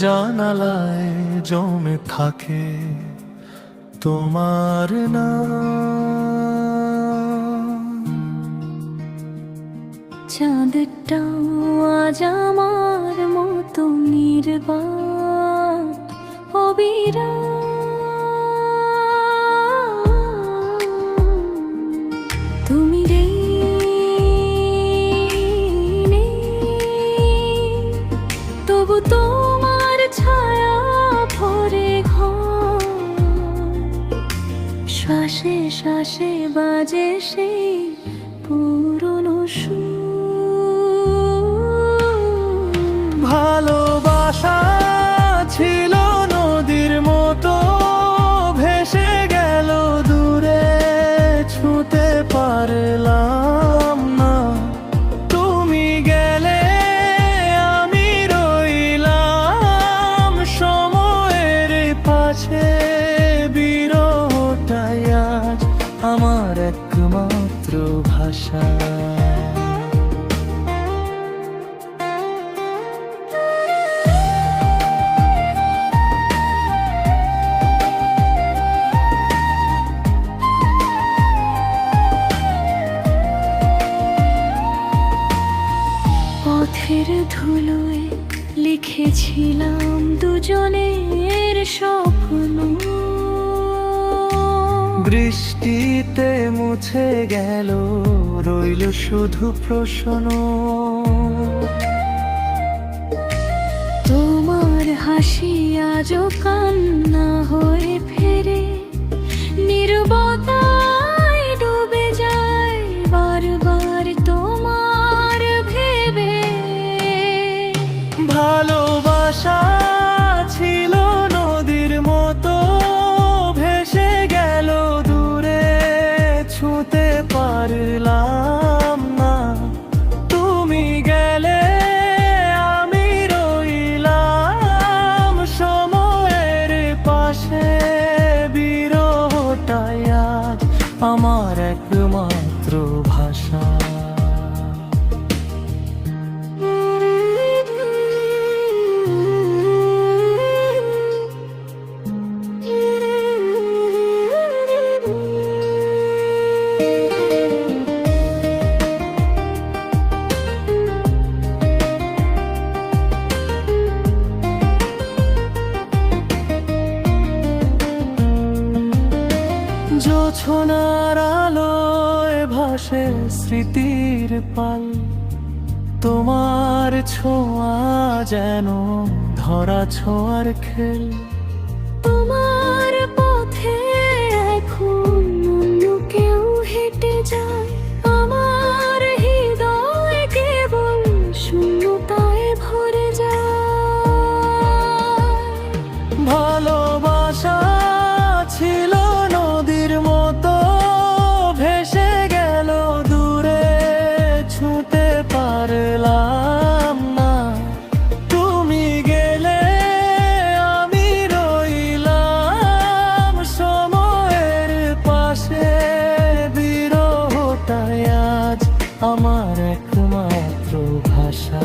জানালায় জমে থাকে তোমার নাম। চাঁদটাও আজ আমার মতো নির্বাক অবিরাম। তুমি নেই, তবু তোমার ছায়া ভরে ঘর। শ্বাসে শ্বাসে বাজে সেই পুরনো সুর। ভালোবাসা ছিল নদীর মতো, ভেসে গেল দূরে, ছুঁতে পারলাম না। তুমি গেলে আমি রইলাম সময়ের পাশে। বিরহটাই আজ আমার একমাত্র ভাষা। পথের ধুলোয় লিখেছিলাম দুজনের স্বপ্ন। বৃষ্টিতে মুছে গেল, রইল শুধু প্রশ্ন। তোমার হাসি আজও কান্না হয়ে ফেরে, নীরবতায় ডুবে যায় বারবার তোমার ভেবে। ভালোবাসা ছিল নদীর মতো, ভেসে গেল দূরে, ছুঁতে পারলাম না। তুমি গেলে আমি রইলাম সময়ের পাশে। বিরহটাই আজ আমার একমাত্র ভাষা। জোছনার আলোয় ভাসে স্মৃতির পাল, তোমার ছোঁয়া যেন ধরা ছোঁয়ার খেল। তোমার পথে এখন অন্য কেউ হেঁটে যায়, আমার হৃদয় কেবল শূন্যতায় ভরে যায়। ভালোবাসা ছিল নদীর মতো, ভেসে গেল দূরে, ছুঁতে পারলাম না। তুমি গেলে আমি রইলাম সময়ের পাশে। বিরহটাই আজ আমার একমাত্র ভাষা।